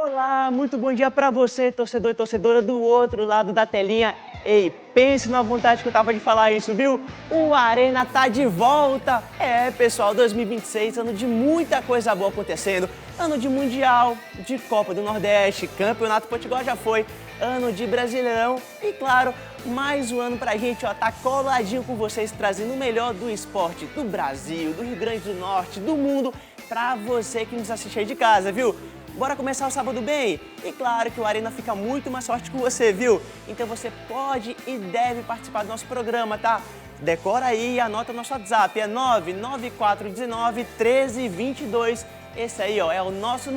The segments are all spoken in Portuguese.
Olá, muito bom dia pra você, torcedor e torcedora do outro lado da telinha. Ei, pense na vontade que eu tava de falar isso, viu? O Arena tá de volta! Pessoal, 2026, ano de muita coisa boa acontecendo. Ano de Mundial, de Copa do Nordeste, Campeonato Potiguar já foi, ano de Brasileirão e, claro, mais um ano pra gente, ó, tá coladinho com vocês, trazendo o melhor do esporte do Brasil, do Rio Grande do Norte, do mundo, pra você que nos assiste aí de casa, viu? Bora começar o sábado bem? E claro que o Arena fica muito mais forte com você, viu? Então você pode e deve participar do nosso programa, tá? Decora aí e anota nosso WhatsApp, é 994191322. Esse aí, ó, é o nosso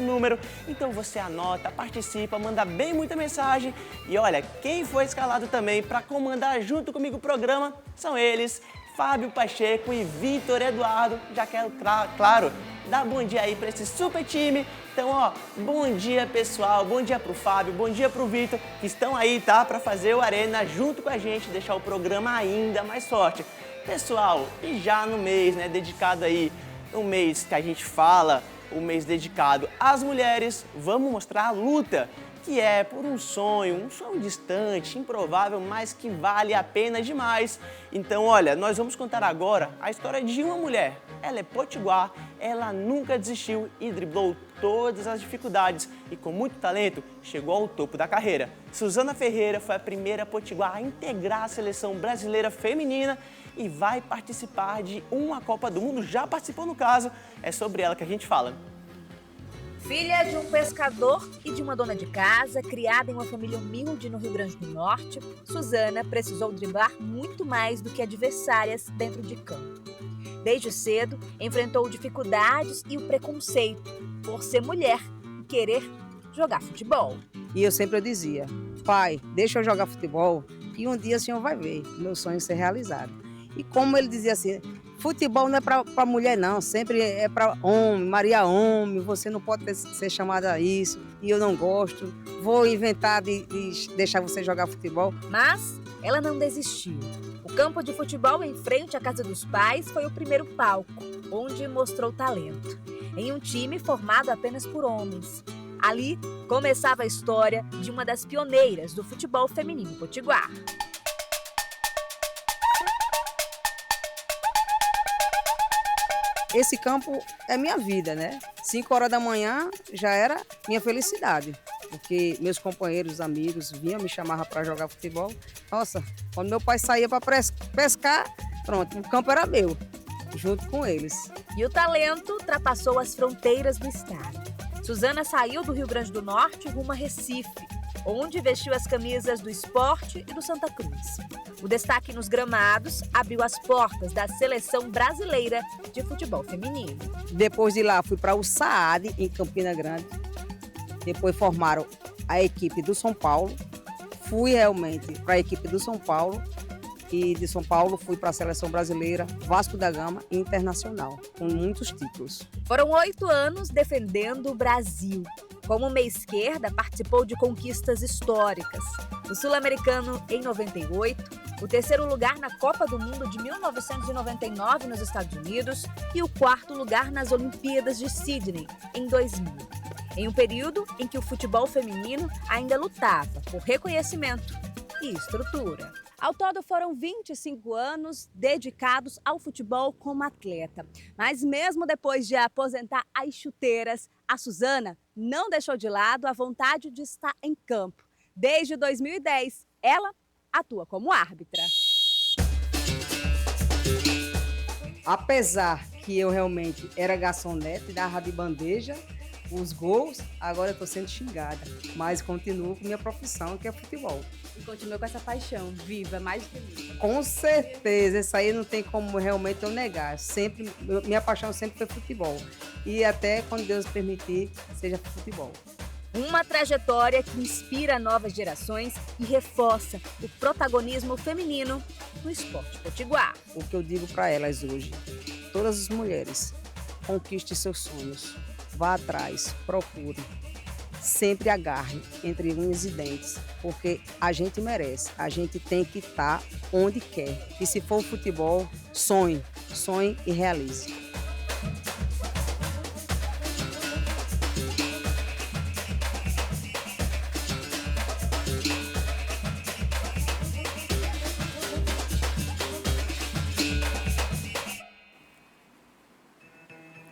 número. Então você anota, participa, manda bem muita mensagem. E olha, quem foi escalado também para comandar junto comigo o programa são eles, Fábio Pacheco e Vitor Eduardo. Já quero, claro, dar bom dia aí para esse super time. Então, ó, bom dia, pessoal. Bom dia pro Fábio, bom dia pro Vitor, que estão aí, tá? Para fazer o Arena junto com a gente, deixar o programa ainda mais forte. Pessoal, e já no mês, né, dedicado aí, um mês que a gente fala, um mês dedicado às mulheres, vamos mostrar a luta, que é por um sonho distante, improvável, mas que vale a pena demais. Então, olha, nós vamos contar agora a história de uma mulher. Ela é potiguar, ela nunca desistiu e driblou todas as dificuldades e com muito talento chegou ao topo da carreira. Suzana Ferreira foi a primeira potiguar a integrar a seleção brasileira feminina e vai participar de uma Copa do Mundo, já participou no caso, é sobre ela que a gente fala. Filha de um pescador e de uma dona de casa, criada em uma família humilde no Rio Grande do Norte, Suzana precisou driblar muito mais do que adversárias dentro de campo. Desde cedo, enfrentou dificuldades e o preconceito por ser mulher e querer jogar futebol. E eu sempre dizia, pai, deixa eu jogar futebol e um dia o senhor vai ver meu sonho ser realizado. E como ele dizia assim, futebol não é para mulher não, sempre é para homem, Maria homem, você não pode ser chamada a isso, e eu não gosto, vou inventar de deixar você jogar futebol. Mas ela não desistiu. O campo de futebol em frente à casa dos pais foi o primeiro palco, onde mostrou talento, em um time formado apenas por homens. Ali começava a história de uma das pioneiras do futebol feminino potiguar. Esse campo é minha vida, né? 5 horas da manhã já era minha felicidade, porque meus companheiros, amigos vinham, me chamavam para jogar futebol. Nossa, quando meu pai saía para pescar, pronto, o campo era meu, junto com eles. E o talento ultrapassou as fronteiras do estado. Suzana saiu do Rio Grande do Norte rumo a Recife, onde vestiu as camisas do Sport e do Santa Cruz. O destaque nos gramados abriu as portas da seleção brasileira de futebol feminino. Depois de lá, fui para o SAAD, em Campina Grande. Depois formaram a equipe do São Paulo. Fui realmente para a equipe do São Paulo. E de São Paulo fui para a seleção brasileira, Vasco da Gama e Internacional, com muitos títulos. Foram 8 anos defendendo o Brasil. Como meia esquerda, participou de conquistas históricas. O Sul-Americano em 98, o 3º lugar na Copa do Mundo de 1999 nos Estados Unidos e o 4º lugar nas Olimpíadas de Sydney em 2000. Em um período em que o futebol feminino ainda lutava por reconhecimento e estrutura. Ao todo foram 25 anos dedicados ao futebol como atleta. Mas mesmo depois de aposentar as chuteiras, a Suzana não deixou de lado a vontade de estar em campo. Desde 2010, ela atua como árbitra. Apesar que eu realmente era garçonete, dava de bandeja os gols, agora eu estou sendo xingada. Mas continuo com minha profissão, que é futebol. E continua com essa paixão viva, mais do que viva. Com certeza, isso aí não tem como realmente eu negar. Sempre, minha paixão sempre foi futebol. E até quando Deus permitir, seja futebol. Uma trajetória que inspira novas gerações e reforça o protagonismo feminino no esporte potiguar. O que eu digo para elas hoje, todas as mulheres, conquistem seus sonhos, vá atrás, procure. Sempre agarre entre unhas e dentes, porque a gente merece, a gente tem que estar onde quer. E se for futebol, sonhe e realize.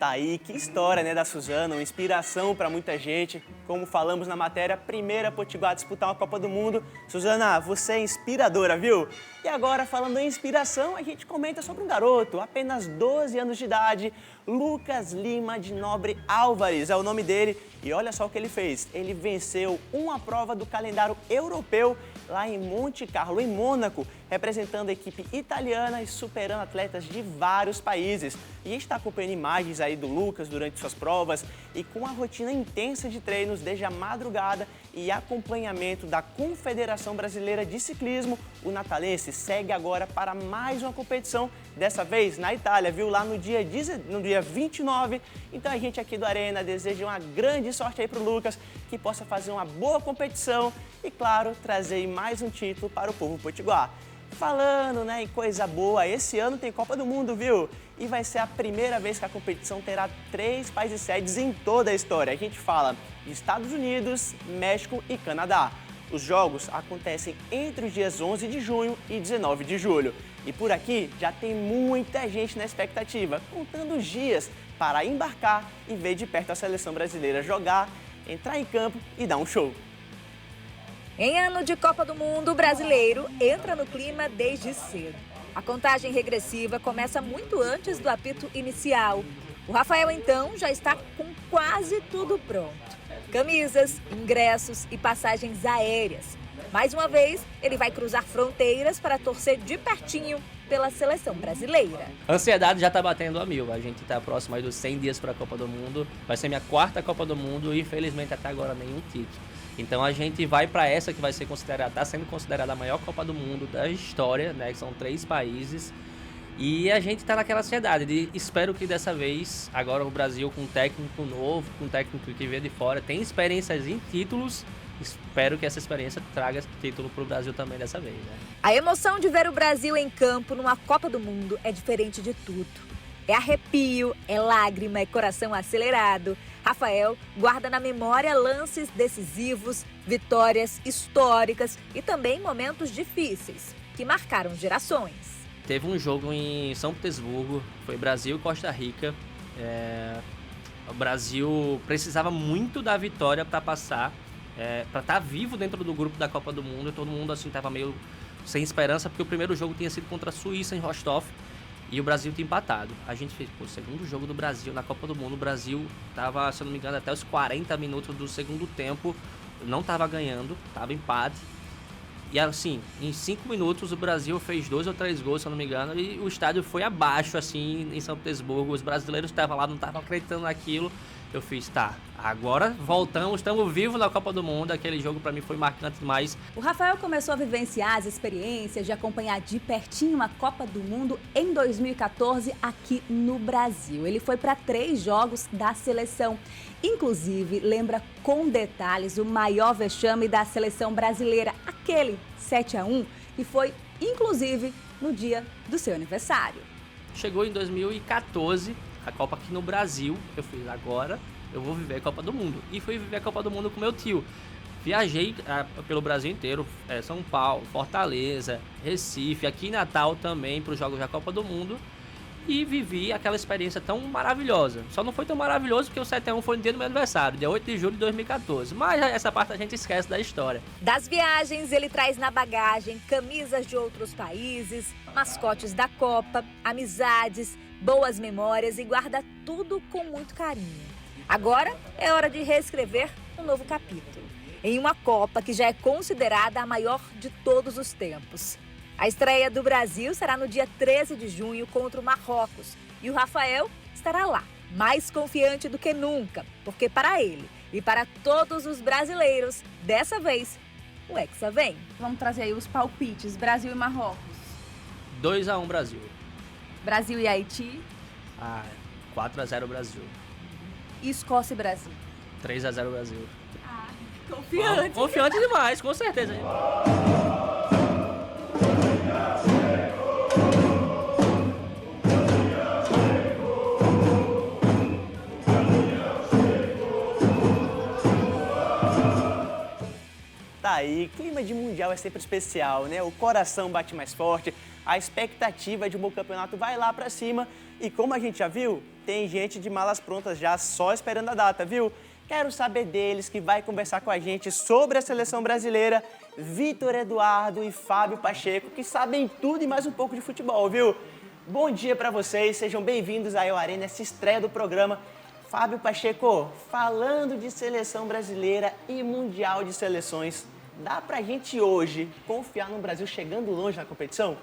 Tá aí, que história, né, da Suzana, uma inspiração para muita gente. Como falamos na matéria, primeira potiguar a disputar uma Copa do Mundo. Suzana, você é inspiradora, viu? E agora, falando em inspiração, a gente comenta sobre um garoto, apenas 12 anos de idade, Lucas Lima de Nobre Álvares, é o nome dele. E olha só o que ele fez, ele venceu uma prova do calendário europeu lá em Monte Carlo, em Mônaco, representando a equipe italiana e superando atletas de vários países. E a gente está acompanhando imagens aí do Lucas durante suas provas e com a rotina intensa de treinos desde a madrugada e acompanhamento da Confederação Brasileira de Ciclismo, o natalense segue agora para mais uma competição, dessa vez na Itália, viu? Lá no dia 29. Então a gente aqui do Arena deseja uma grande sorte aí para o Lucas, que possa fazer uma boa competição e, claro, trazer mais um título para o povo potiguar. Falando, né, em coisa boa, esse ano tem Copa do Mundo, viu? E vai ser a primeira vez que a competição terá 3 países sedes em toda a história. A gente fala de Estados Unidos, México e Canadá. Os jogos acontecem entre os dias 11 de junho e 19 de julho. E por aqui já tem muita gente na expectativa, contando os dias para embarcar e ver de perto a seleção brasileira jogar, entrar em campo e dar um show. Em ano de Copa do Mundo, o brasileiro entra no clima desde cedo. A contagem regressiva começa muito antes do apito inicial. O Rafael, então, já está com quase tudo pronto. Camisas, ingressos e passagens aéreas. Mais uma vez, ele vai cruzar fronteiras para torcer de pertinho pela seleção brasileira. A ansiedade já está batendo a 1000. A gente está próximo aí dos 100 dias para a Copa do Mundo. Vai ser minha 4ª Copa do Mundo e, infelizmente, até agora nenhum título. Então a gente vai para essa que vai ser considerada, está sendo considerada a maior Copa do Mundo da história, né? Que são 3 países. E a gente está naquela ansiedade de, espero que dessa vez, agora o Brasil com um técnico novo, com um técnico que veio de fora, tem experiências em títulos. Espero que essa experiência traga título para o Brasil também dessa vez, né? A emoção de ver o Brasil em campo numa Copa do Mundo é diferente de tudo. É arrepio, é lágrima, é coração acelerado. Rafael guarda na memória lances decisivos, vitórias históricas e também momentos difíceis que marcaram gerações. Teve um jogo em São Petersburgo, foi Brasil e Costa Rica. O Brasil precisava muito da vitória para passar, para estar vivo dentro do grupo da Copa do Mundo. Todo mundo assim estava meio sem esperança, porque o primeiro jogo tinha sido contra a Suíça em Rostov e o Brasil tinha empatado. A gente fez o segundo jogo do Brasil na Copa do Mundo. O Brasil estava, se eu não me engano, até os 40 minutos do segundo tempo, não estava ganhando, estava empate. E assim, em 5 minutos o Brasil fez 2 ou 3 gols, se eu não me engano, e o estádio foi abaixo, assim, em São Petersburgo. Os brasileiros estavam lá, não estavam acreditando naquilo. Eu fiz, tá, agora voltamos, estamos vivos na Copa do Mundo. Aquele jogo pra mim foi marcante demais. O Rafael começou a vivenciar as experiências de acompanhar de pertinho uma Copa do Mundo em 2014 aqui no Brasil. Ele foi para 3 jogos da seleção. Inclusive, lembra com detalhes o maior vexame da seleção brasileira, aquele 7-1, que foi, inclusive, no dia do seu aniversário. Chegou em 2014, a Copa aqui no Brasil. Eu fiz, agora eu vou viver a Copa do Mundo. E fui viver a Copa do Mundo com meu tio. Viajei pelo Brasil inteiro, São Paulo, Fortaleza, Recife, aqui em Natal também, para os Jogos da Copa do Mundo. E vivi aquela experiência tão maravilhosa. Só não foi tão maravilhoso porque o 7-1 foi no dia do meu aniversário, dia 8 de julho de 2014. Mas essa parte a gente esquece da história. Das viagens, ele traz na bagagem camisas de outros países, mascotes da Copa, amizades, boas memórias e guarda tudo com muito carinho. Agora é hora de reescrever um novo capítulo, em uma Copa que já é considerada a maior de todos os tempos. A estreia do Brasil será no dia 13 de junho contra o Marrocos e o Rafael estará lá, mais confiante do que nunca, porque para ele e para todos os brasileiros, dessa vez, o Hexa vem. Vamos trazer aí os palpites, Brasil e Marrocos. 2-1 Brasil. Brasil e Haiti. 4-0 Brasil. E Escócia e Brasil. 3-0 Brasil. Confiante. Confiante demais, com certeza. Tá aí, clima de mundial é sempre especial, né? O coração bate mais forte. a expectativa de um bom campeonato vai lá para cima. E como a gente já viu, tem gente de malas prontas já só esperando a data, viu? Quero saber deles, que vai conversar com a gente sobre a seleção brasileira, Vitor Eduardo e Fábio Pacheco, que sabem tudo e mais um pouco de futebol, viu? Bom dia para vocês, sejam bem-vindos à El Arena, nessa estreia do programa. Fábio Pacheco, falando de seleção brasileira e Mundial de Seleções, dá pra gente hoje confiar no Brasil chegando longe na competição?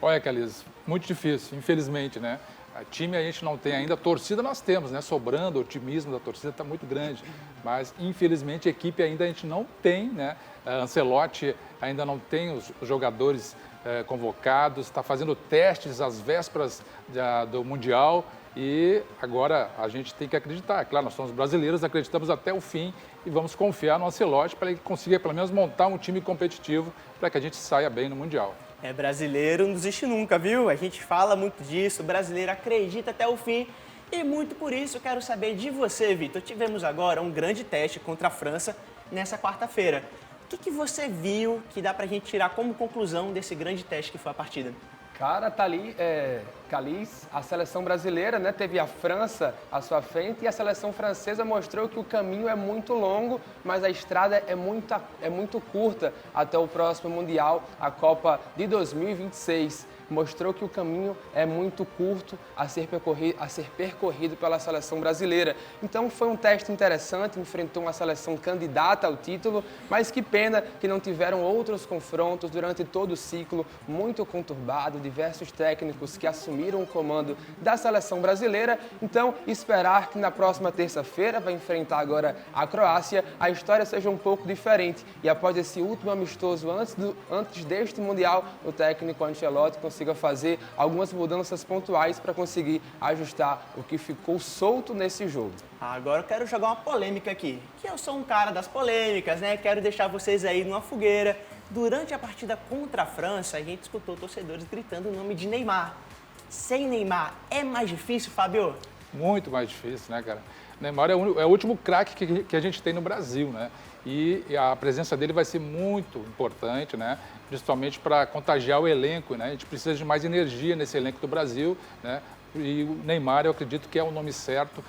Olha, Caliz, muito difícil, infelizmente, né? Time a gente não tem ainda, torcida nós temos, né? Sobrando, o otimismo da torcida está muito grande. Mas, infelizmente, a equipe ainda a gente não tem, né? Ancelotti ainda não tem os jogadores convocados, está fazendo testes às vésperas do Mundial e agora a gente tem que acreditar. Claro, nós somos brasileiros, acreditamos até o fim e vamos confiar no Ancelotti para ele consiga, pelo menos, montar um time competitivo para que a gente saia bem no Mundial. Brasileiro não desiste nunca, viu? A gente fala muito disso, o brasileiro acredita até o fim. E muito por isso eu quero saber de você, Vitor. Tivemos agora um grande teste contra a França nessa quarta-feira. O que você viu que dá pra gente tirar como conclusão desse grande teste que foi a partida? Cara, tá ali, Caliz, a seleção brasileira, né, teve a França à sua frente e a seleção francesa mostrou que o caminho é muito longo, mas a estrada é muito curta até o próximo Mundial, a Copa de 2026. Mostrou que o caminho é muito curto a ser percorrido pela seleção brasileira. Então foi um teste interessante, enfrentou uma seleção candidata ao título, mas que pena que não tiveram outros confrontos durante todo o ciclo, muito conturbado, diversos técnicos que assumiram o comando da seleção brasileira. Então esperar que na próxima terça-feira, vai enfrentar agora a Croácia, a história seja um pouco diferente. E após esse último amistoso antes deste Mundial, o técnico Ancelotti consiga fazer algumas mudanças pontuais para conseguir ajustar o que ficou solto nesse jogo. Agora eu quero jogar uma polêmica aqui, que eu sou um cara das polêmicas, né? Quero deixar vocês aí numa fogueira. Durante a partida contra a França, a gente escutou torcedores gritando o nome de Neymar. Sem Neymar é mais difícil, Fábio? Muito mais difícil, né, cara? Neymar é o último craque que a gente tem no Brasil, né? E a presença dele vai ser muito importante, né? Principalmente para contagiar o elenco, né? A gente precisa de mais energia nesse elenco do Brasil, né? E o Neymar, eu acredito que é o nome certo.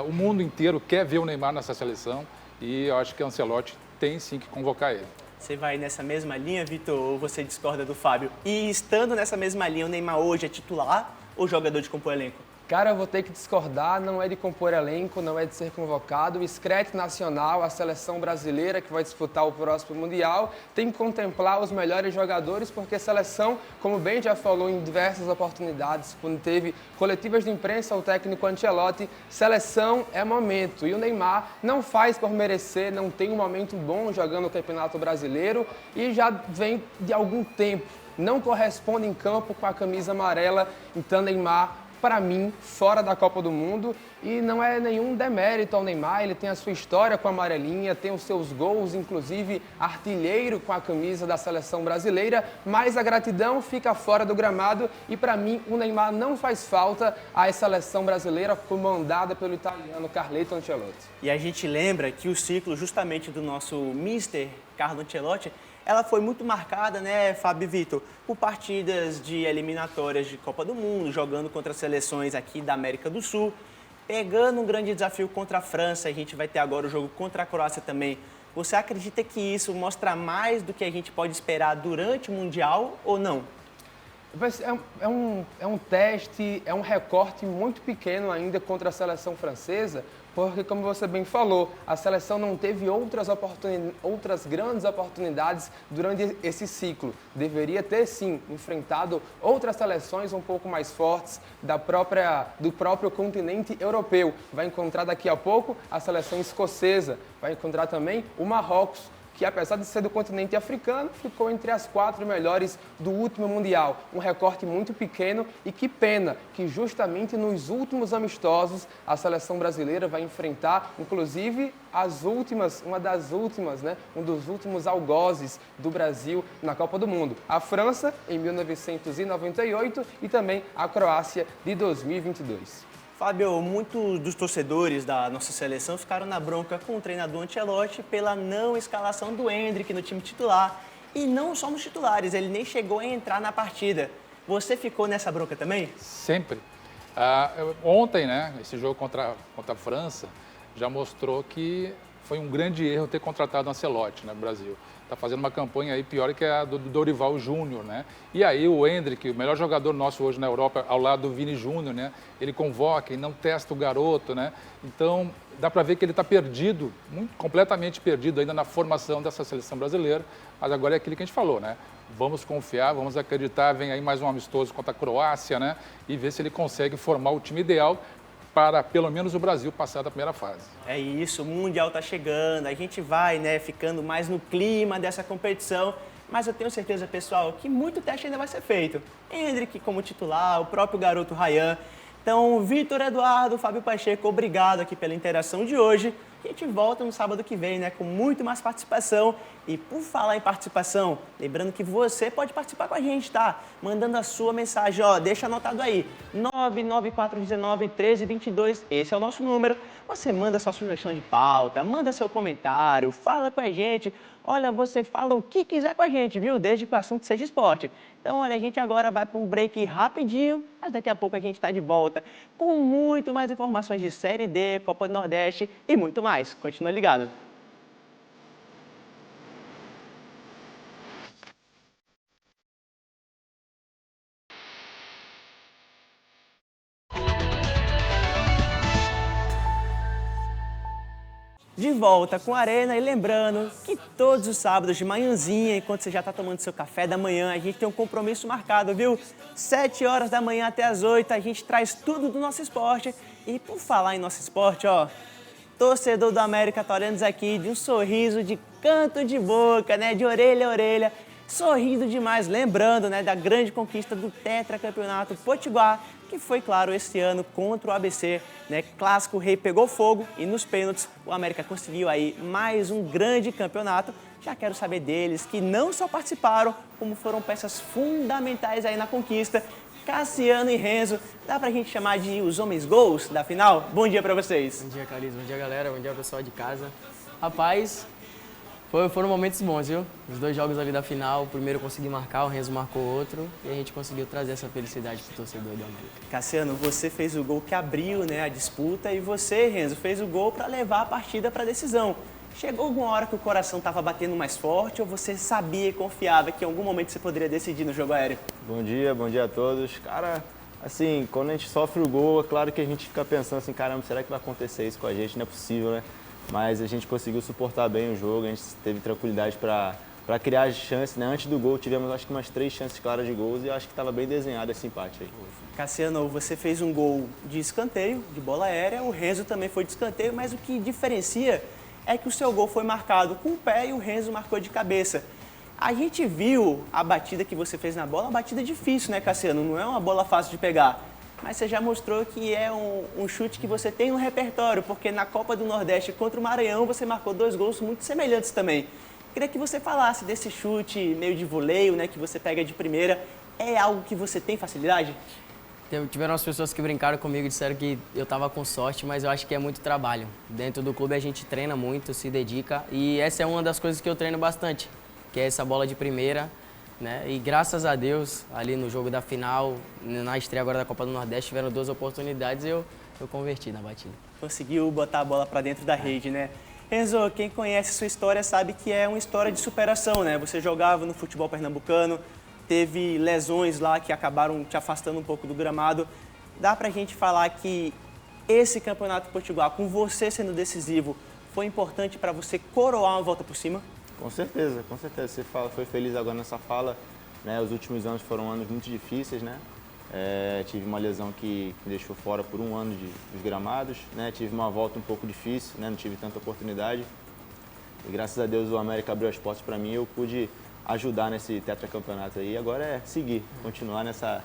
O mundo inteiro quer ver o Neymar nessa seleção e eu acho que o Ancelotti tem sim que convocar ele. Você vai nessa mesma linha, Vitor, ou você discorda do Fábio? E estando nessa mesma linha, o Neymar hoje é titular ou jogador de compor elenco? Cara, eu vou ter que discordar, não é de compor elenco, não é de ser convocado. O Scratch Nacional, a seleção brasileira que vai disputar o próximo Mundial, tem que contemplar os melhores jogadores, porque a seleção, como bem já falou em diversas oportunidades, quando teve coletivas de imprensa, o técnico Ancelotti, seleção é momento. E o Neymar não faz por merecer, não tem um momento bom jogando o Campeonato Brasileiro e já vem de algum tempo. Não corresponde em campo com a camisa amarela, então Neymar, para mim, fora da Copa do Mundo, e não é nenhum demérito ao Neymar, ele tem a sua história com a amarelinha, tem os seus gols, inclusive artilheiro com a camisa da seleção brasileira, mas a gratidão fica fora do gramado e para mim o Neymar não faz falta à seleção brasileira comandada pelo italiano Carleto Ancelotti. E a gente lembra que o ciclo justamente do nosso Mister Carlo Ancelotti, ela foi muito marcada, né, Fábio e Vitor, por partidas de eliminatórias de Copa do Mundo, jogando contra seleções aqui da América do Sul, pegando um grande desafio contra a França, a gente vai ter agora o jogo contra a Croácia também. Você acredita que isso mostra mais do que a gente pode esperar durante o Mundial ou não? É um teste, é um recorte muito pequeno ainda contra a seleção francesa, porque, como você bem falou, a seleção não teve outras grandes oportunidades durante esse ciclo. Deveria ter, sim, enfrentado outras seleções um pouco mais fortes do próprio continente europeu. Vai encontrar daqui a pouco a seleção escocesa, vai encontrar também o Marrocos, que apesar de ser do continente africano, ficou entre as 4 melhores do último Mundial. Um recorte muito pequeno e que pena que justamente nos últimos amistosos a seleção brasileira vai enfrentar, inclusive, um dos últimos algozes do Brasil na Copa do Mundo. A França, em 1998, e também a Croácia, de 2022. Fábio, muitos dos torcedores da nossa seleção ficaram na bronca com o treinador Ancelotti pela não escalação do Endrick no time titular. E não só nos titulares, ele nem chegou a entrar na partida. Você ficou nessa bronca também? Sempre. Ontem, né, esse jogo contra a França já mostrou que foi um grande erro ter contratado o Ancelotti, né, no Brasil. Está fazendo uma campanha aí pior que a do Dorival Júnior, né? E aí o Endrick, o melhor jogador nosso hoje na Europa, ao lado do Vini Júnior, né? Ele convoca e não testa o garoto, né? Então, dá para ver que ele está perdido, completamente perdido ainda na formação dessa seleção brasileira. Mas agora é aquilo que a gente falou, né? Vamos confiar, vamos acreditar, vem aí mais um amistoso contra a Croácia, né? E ver se ele consegue formar o time ideal para, pelo menos, o Brasil passar da primeira fase. É isso, o Mundial está chegando, a gente vai, né, ficando mais no clima dessa competição, mas eu tenho certeza, pessoal, que muito teste ainda vai ser feito. Endrick como titular, o próprio garoto Ryan. Então, Vitor Eduardo, Fábio Pacheco, obrigado aqui pela interação de hoje. A gente volta no sábado que vem, né, com muito mais participação. E por falar em participação, lembrando que você pode participar com a gente, tá? Mandando a sua mensagem, ó, deixa anotado aí, 994191322, esse é o nosso número. Você manda sua sugestão de pauta, manda seu comentário, fala com a gente. Olha, você fala o que quiser com a gente, viu? Desde que o assunto seja esporte. Então, olha, a gente agora vai para um break rapidinho, mas daqui a pouco a gente está de volta com muito mais informações de Série D, Copa do Nordeste e muito mais. Continua ligado. De volta com a Arena e lembrando que todos os sábados de manhãzinha, enquanto você já está tomando seu café da manhã, a gente tem um compromisso marcado, viu? 7 horas da manhã até as 8, a gente traz tudo do nosso esporte. E por falar em nosso esporte, ó, torcedor do América tá olhando aqui de um sorriso de canto de boca, né? De orelha a orelha, sorrindo demais, lembrando, né, da grande conquista do tetracampeonato Potiguar, que foi, claro, esse ano contra o ABC, né? Clássico, o Rei pegou fogo e nos pênaltis o América conseguiu aí mais um grande campeonato. Já quero saber deles, que não só participaram, como foram peças fundamentais aí na conquista. Cassiano e Renzo, dá pra gente chamar de os homens gols da final? Bom dia pra vocês. Bom dia, Caliz. Bom dia, galera. Bom dia, pessoal de casa. Rapaz, foram momentos bons, viu? Os 2 jogos ali da final, o primeiro eu consegui marcar, o Renzo marcou outro e a gente conseguiu trazer essa felicidade pro torcedor do América. Cassiano, você fez o gol que abriu, né, a disputa e você, Renzo, fez o gol para levar a partida para a decisão. Chegou alguma hora que o coração estava batendo mais forte ou você sabia e confiava que em algum momento você poderia decidir no jogo aéreo? Bom dia a todos. Cara, assim, quando a gente sofre o gol, é claro que a gente fica pensando assim, caramba, será que vai acontecer isso com a gente? Não é possível, né? Mas a gente conseguiu suportar bem o jogo, a gente teve tranquilidade para criar as chances, né? Antes do gol tivemos acho que umas 3 chances claras de gols e acho que estava bem desenhado esse empate aí. Cassiano, você fez um gol de escanteio, de bola aérea, o Renzo também foi de escanteio, mas o que diferencia é que o seu gol foi marcado com o pé e o Renzo marcou de cabeça. A gente viu a batida que você fez na bola, uma batida difícil, né, Cassiano? Não é uma bola fácil de pegar. Mas você já mostrou que é um chute que você tem no repertório, porque na Copa do Nordeste contra o Maranhão você marcou 2 gols muito semelhantes também. Queria que você falasse desse chute meio de voleio, né, que você pega de primeira. É algo que você tem facilidade? Tiveram umas pessoas que brincaram comigo e disseram que eu estava com sorte, mas eu acho que é muito trabalho. Dentro do clube a gente treina muito, se dedica e essa é uma das coisas que eu treino bastante, que é essa bola de primeira. Né? E graças a Deus, ali no jogo da final, na estreia agora da Copa do Nordeste, tiveram 2 oportunidades e eu converti na batida. Conseguiu botar a bola para dentro da rede, né? Renzo, quem conhece sua história sabe que é uma história de superação, né? Você jogava no futebol pernambucano, teve lesões lá que acabaram te afastando um pouco do gramado. Dá pra gente falar que esse campeonato potiguar, com você sendo decisivo, foi importante para você coroar uma volta por cima? Com certeza. Você foi feliz agora nessa fala, né? Os últimos anos foram anos muito difíceis, né? Tive uma lesão que me deixou fora por 1 ano dos gramados, né? Tive uma volta um pouco difícil, né? Não tive tanta oportunidade. E graças a Deus o América abriu as portas para mim e eu pude ajudar nesse tetracampeonato aí. Agora é seguir, continuar nessa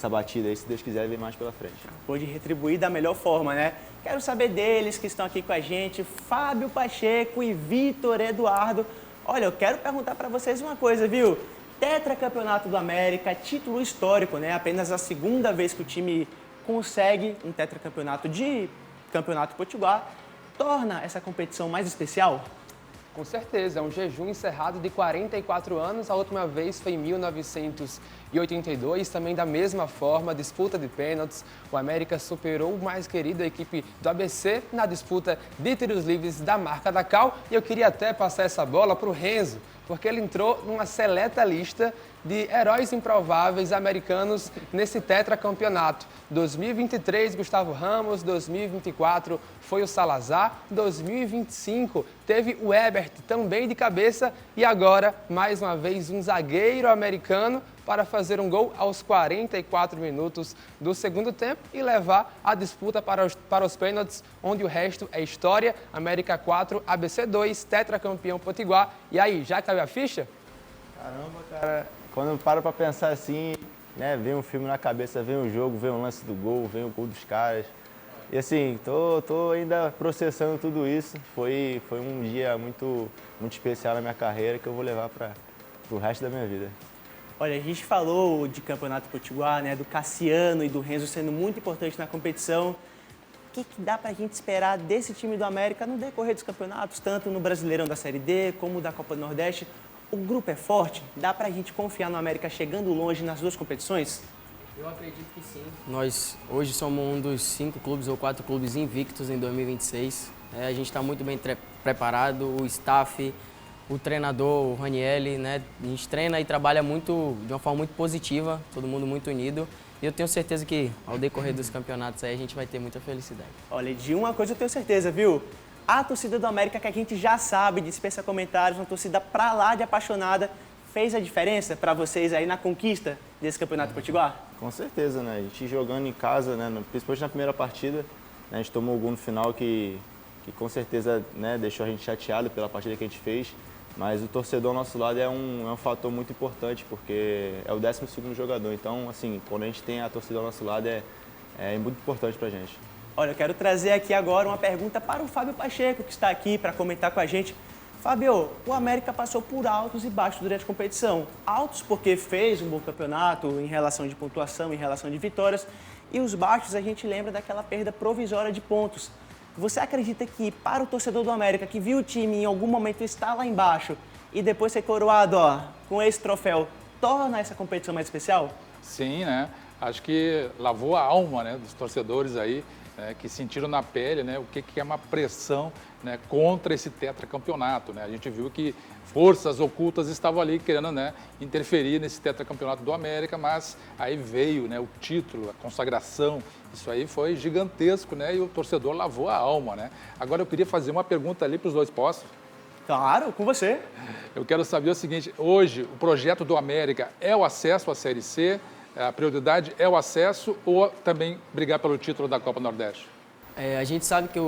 batida aí, se Deus quiser, vir mais pela frente. Pôde retribuir da melhor forma, né? Quero saber deles que estão aqui com a gente, Fábio Pacheco e Vitor Eduardo. Olha, eu quero perguntar para vocês uma coisa, viu? Tetracampeonato do América, título histórico, né? Apenas a 2ª vez que o time consegue um tetracampeonato de campeonato potiguar. Torna essa competição mais especial? Com certeza, é um jejum encerrado de 44 anos, a última vez foi em 1986. e 82, também da mesma forma, disputa de pênaltis, o América superou o mais querido, a equipe do ABC, na disputa de tiros livres da marca da Cal. E eu queria até passar essa bola para o Renzo, porque ele entrou numa seleta lista de heróis improváveis americanos nesse tetracampeonato. 2023, Gustavo Ramos, 2024 foi o Salazar, 2025 teve o Ebert também de cabeça e agora, mais uma vez, um zagueiro americano para fazer um gol aos 44 minutos do segundo tempo e levar a disputa para os pênaltis, onde o resto é história. América 4, ABC 2, tetracampeão potiguar. E aí, já caiu a ficha? Caramba, cara, quando eu paro pra pensar assim, né, vem um filme na cabeça, vem um jogo, vem o lance do gol, vem o gol dos caras. E assim, tô ainda processando tudo isso. Foi um dia muito especial na minha carreira que eu vou levar pro resto da minha vida. Olha, a gente falou de Campeonato Potiguar, né, do Cassiano e do Renzo sendo muito importante na competição. O que dá pra gente esperar desse time do América no decorrer dos campeonatos, tanto no Brasileirão da Série D como da Copa do Nordeste? O grupo é forte? Dá pra gente confiar no América chegando longe nas duas competições? Eu acredito que sim. Nós hoje somos um dos 5 clubes ou 4 clubes invictos em 2026. A gente está muito bem preparado, o staff, o treinador, o Ranielli, né? A gente treina e trabalha muito, de uma forma muito positiva, todo mundo muito unido. E eu tenho certeza que ao decorrer dos campeonatos aí a gente vai ter muita felicidade. Olha, de uma coisa eu tenho certeza, viu? A torcida do América, que a gente já sabe, dispensa comentários, uma torcida pra lá de apaixonada, fez a diferença pra vocês aí na conquista desse Campeonato Potiguar? Com certeza, né? A gente jogando em casa, né, principalmente na primeira partida, né, a gente tomou o gol no final que com certeza, né, deixou a gente chateado pela partida que a gente fez. Mas o torcedor ao nosso lado é um fator muito importante, porque é o 12º jogador. Então, assim, quando a gente tem a torcida ao nosso lado, é muito importante pra gente. Olha, eu quero trazer aqui agora uma pergunta para o Fábio Pacheco, que está aqui para comentar com a gente. Fábio, o América passou por altos e baixos durante a competição. Altos porque fez um bom campeonato em relação de pontuação, em relação de vitórias. E os baixos a gente lembra daquela perda provisória de pontos. Você acredita que para o torcedor do América, que viu o time em algum momento estar lá embaixo e depois ser coroado com esse troféu, torna essa competição mais especial? Sim, né? Acho que lavou a alma, né, dos torcedores aí, né, que sentiram na pele, né, o que é uma pressão, né, contra esse tetracampeonato, né? A gente viu que forças ocultas estavam ali querendo, né, interferir nesse tetracampeonato do América, mas aí veio, né, o título, a consagração, isso aí foi gigantesco, né, e o torcedor lavou a alma, né? Agora eu queria fazer uma pergunta ali para os dois, posso? Claro, com você. Eu quero saber o seguinte, hoje o projeto do América é o acesso à Série C, a prioridade é o acesso ou também brigar pelo título da Copa Nordeste? A gente sabe que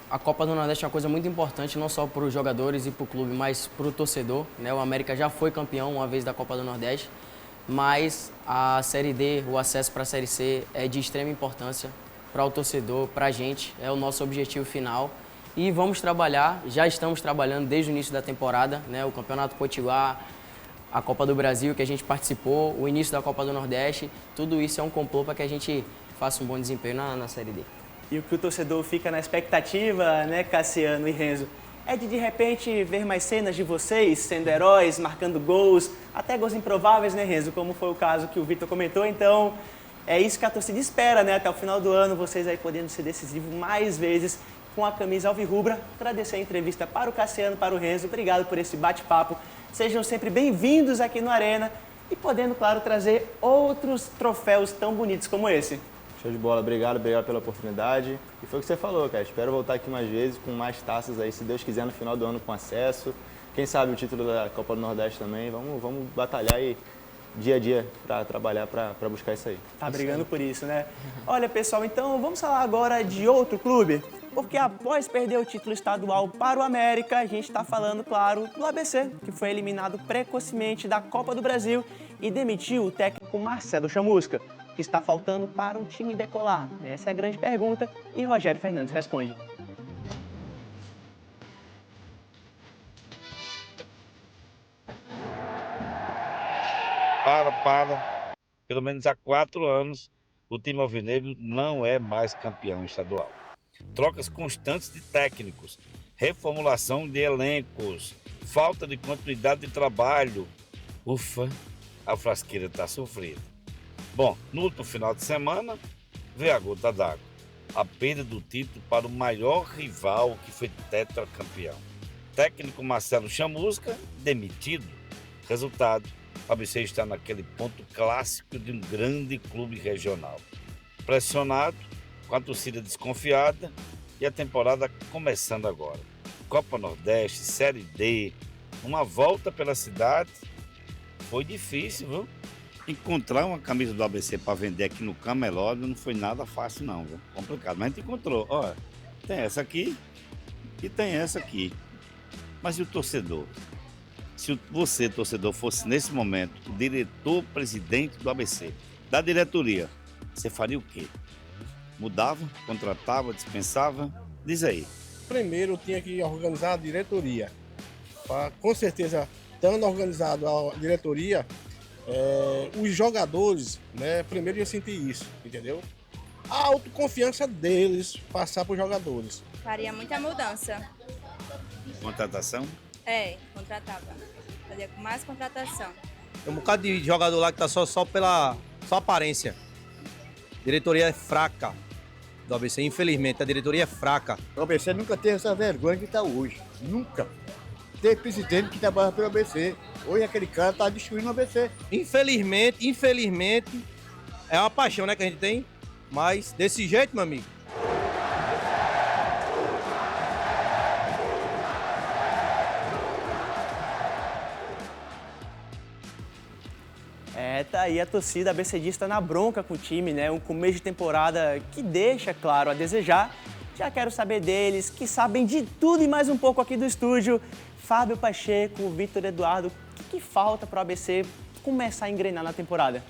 a Copa do Nordeste é uma coisa muito importante, não só para os jogadores e para o clube, mas para o torcedor, né? O América já foi campeão uma vez da Copa do Nordeste, mas a Série D, o acesso para a Série C é de extrema importância para o torcedor, para a gente, é o nosso objetivo final. E vamos trabalhar, já estamos trabalhando desde o início da temporada, né? O Campeonato Potiguar, a Copa do Brasil que a gente participou, o início da Copa do Nordeste, tudo isso é um complô para que a gente faça um bom desempenho na Série D. E o que o torcedor fica na expectativa, né, Cassiano e Renzo, é de repente ver mais cenas de vocês sendo heróis, marcando gols, até gols improváveis, né, Renzo? Como foi o caso que o Vitor comentou. Então, é isso que a torcida espera, né? Até o final do ano, vocês aí podendo ser decisivos mais vezes com a camisa alvirrubra. Agradecer a entrevista para o Cassiano, para o Renzo. Obrigado por esse bate-papo. Sejam sempre bem-vindos aqui no Arena e podendo, claro, trazer outros troféus tão bonitos como esse. Show de bola, obrigado pela oportunidade. E foi o que você falou, cara. Espero voltar aqui mais vezes com mais taças aí, se Deus quiser, no final do ano com acesso. Quem sabe o título da Copa do Nordeste também. Vamos batalhar aí dia a dia para trabalhar para buscar isso aí. Tá brigando por isso, né? Olha, pessoal, então vamos falar agora de outro clube, porque após perder o título estadual para o América, a gente está falando, claro, do ABC, que foi eliminado precocemente da Copa do Brasil e demitiu o técnico Marcelo Chamusca. Que está faltando para o time decolar? Essa é a grande pergunta e Rogério Fernandes responde. Pelo menos há 4 anos, o time alvinegro não é mais campeão estadual. Trocas constantes de técnicos, reformulação de elencos, falta de continuidade de trabalho. Ufa, a frasqueira está sofrida. Bom, no último final de semana, veio a gota d'água. A perda do título para o maior rival que foi tetracampeão. Técnico Marcelo Chamusca, demitido. Resultado, o ABC está naquele ponto clássico de um grande clube regional. Pressionado, com a torcida desconfiada e a temporada começando agora. Copa Nordeste, Série D, uma volta pela cidade. Foi difícil, viu? Encontrar uma camisa do ABC para vender aqui no Camelot não foi nada fácil não, viu? Complicado, mas a gente encontrou. Olha, tem essa aqui e tem essa aqui. Mas e o torcedor? Se você, torcedor, fosse nesse momento o diretor-presidente do ABC, da diretoria, você faria o quê? Mudava, contratava, dispensava? Diz aí. Primeiro tinha que organizar a diretoria. Com certeza, estando organizado a diretoria, os jogadores, né, primeiro iam sentir isso, entendeu? A autoconfiança deles passar para os jogadores. Faria muita mudança. Contratação? Contratava. Fazia com mais contratação. Tem um bocado de jogador lá que tá só pela aparência. A diretoria é fraca do ABC, infelizmente, a diretoria é fraca. O ABC nunca teve essa vergonha que está hoje. Nunca. Teve presidente que trabalha pelo ABC. Hoje aquele cara está destruindo o ABC. Infelizmente, é uma paixão, né, que a gente tem. Mas desse jeito, meu amigo. Tá aí a torcida ABCdista na bronca com o time, né? Um começo de temporada que deixa, claro, a desejar. Já quero saber deles, que sabem de tudo e mais um pouco aqui do estúdio. Fábio Pacheco, Vitor Eduardo, o que falta para o ABC começar a engrenar na temporada?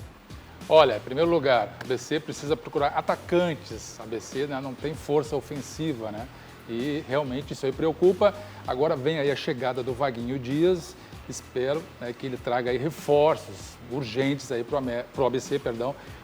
Olha, em primeiro lugar, a ABC precisa procurar atacantes. A ABC, né, não tem força ofensiva, né? E realmente isso aí preocupa. Agora vem aí a chegada do Vaguinho Dias. Espero, né, que ele traga aí reforços urgentes aí para o ABC,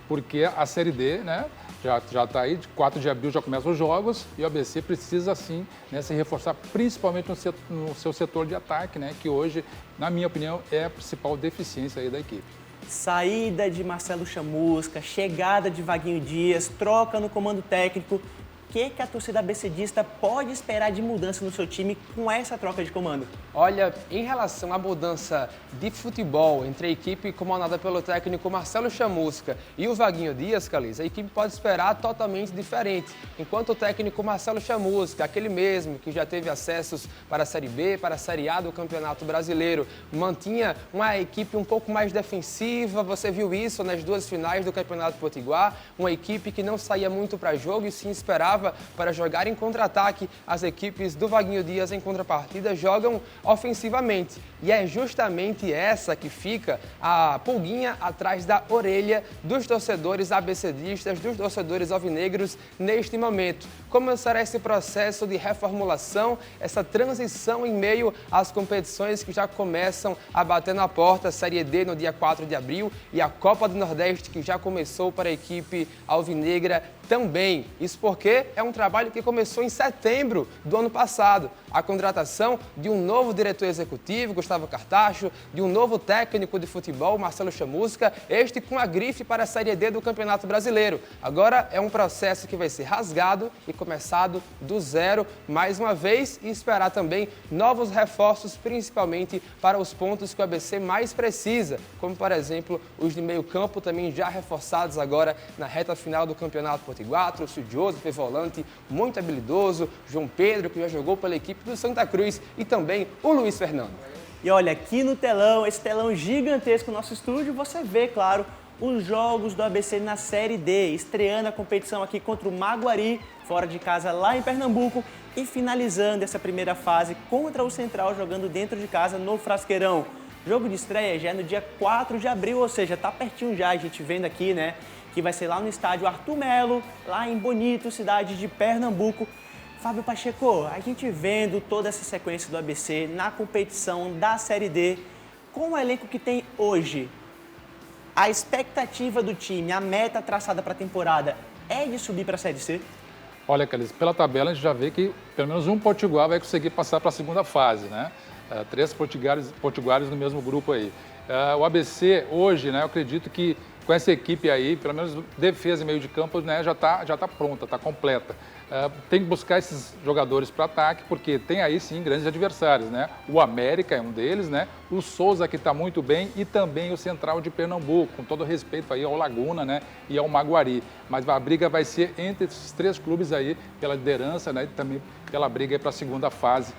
porque a Série D, né, já está aí, de 4 de abril já começam os jogos e o ABC precisa, sim, né, se reforçar, principalmente no seu setor de ataque, né, que hoje, na minha opinião, é a principal deficiência aí da equipe. Saída de Marcelo Chamusca, chegada de Vaguinho Dias, troca no comando técnico. O que a torcida ABCdista pode esperar de mudança no seu time com essa troca de comando? Olha, em relação à mudança de futebol entre a equipe comandada pelo técnico Marcelo Chamusca e o Vaguinho Dias, Caliz, a equipe pode esperar totalmente diferente. Enquanto o técnico Marcelo Chamusca, aquele mesmo que já teve acessos para a Série B, para a Série A do Campeonato Brasileiro, mantinha uma equipe um pouco mais defensiva, você viu isso nas duas finais do Campeonato Potiguar, uma equipe que não saía muito para jogo e sim esperava para jogar em contra-ataque. As equipes do Vaguinho Dias, em contrapartida, jogam ofensivamente. E é justamente essa que fica a pulguinha atrás da orelha dos torcedores abecedistas, dos torcedores alvinegros neste momento. Como será esse processo de reformulação, essa transição em meio às competições que já começam a bater na porta, a Série D no dia 4 de abril e a Copa do Nordeste que já começou para a equipe alvinegra também. Isso porque é um trabalho que começou em setembro do ano passado. A contratação de um novo diretor executivo, Gustavo Cartacho, de um novo técnico de futebol, Marcelo Chamusca, este com a grife para a Série D do Campeonato Brasileiro. Agora é um processo que vai ser rasgado e começado do zero mais uma vez e esperar também novos reforços, principalmente para os pontos que o ABC mais precisa, como por exemplo os de meio campo também já reforçados agora na reta final do Campeonato Potiguar, trouxe o Joseph, volante muito habilidoso, João Pedro, que já jogou pela equipe do Santa Cruz, e também o Luiz Fernando. E olha, aqui no telão, esse telão gigantesco no nosso estúdio, você vê, claro, os jogos do ABC na Série D, estreando a competição aqui contra o Maguari, fora de casa lá em Pernambuco, e finalizando essa primeira fase contra o Central, jogando dentro de casa no Frasqueirão. Jogo de estreia já é no dia 4 de abril, ou seja, tá pertinho já, a gente vendo aqui, né, que vai ser lá no estádio Arthur Melo, lá em Bonito, cidade de Pernambuco. Fábio Pacheco, a gente vendo toda essa sequência do ABC na competição da Série D, com o elenco que tem hoje, a expectativa do time, a meta traçada para a temporada é de subir para a Série C? Olha, Caliz, pela tabela a gente já vê que pelo menos um potiguar vai conseguir passar para a segunda fase, né? 3 potiguares no mesmo grupo aí. O ABC hoje, né, eu acredito que com essa equipe aí, pelo menos defesa e meio de campo, né, já tá pronta, está completa. Tem que buscar esses jogadores para ataque, porque tem aí sim grandes adversários, né? O América é um deles, né? O Souza, que está muito bem, e também o Central de Pernambuco, com todo respeito aí ao Laguna, né? E ao Maguari. Mas a briga vai ser entre esses 3 clubes aí, pela liderança, né? E também pela briga para a segunda fase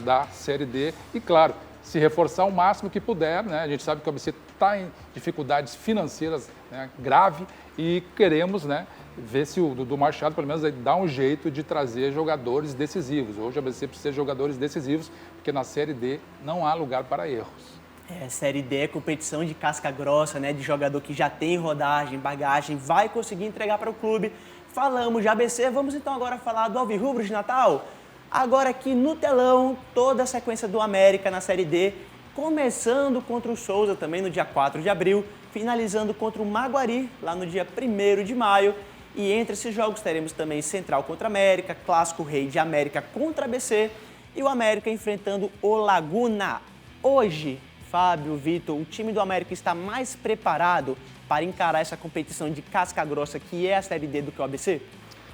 da Série D. E claro, se reforçar o máximo que puder, né? A gente sabe que o ABC está em dificuldades financeiras, né, grave, e queremos, né, ver se o Dudu Machado, pelo menos, dá um jeito de trazer jogadores decisivos. Hoje o ABC precisa de jogadores decisivos, porque na Série D não há lugar para erros. Série D é competição de casca grossa, né, de jogador que já tem rodagem, bagagem, vai conseguir entregar para o clube. Falamos de ABC, vamos então agora falar do Alvirrubro de Natal. Agora aqui no telão, toda a sequência do América na Série D, começando contra o Souza também no dia 4 de abril, finalizando contra o Maguari lá no dia 1º de maio. E entre esses jogos teremos também Central contra América, Clássico Rei de América contra ABC e o América enfrentando o Laguna. Hoje, Fábio, Vitor, o time do América está mais preparado para encarar essa competição de casca grossa que é a Série D do que o ABC?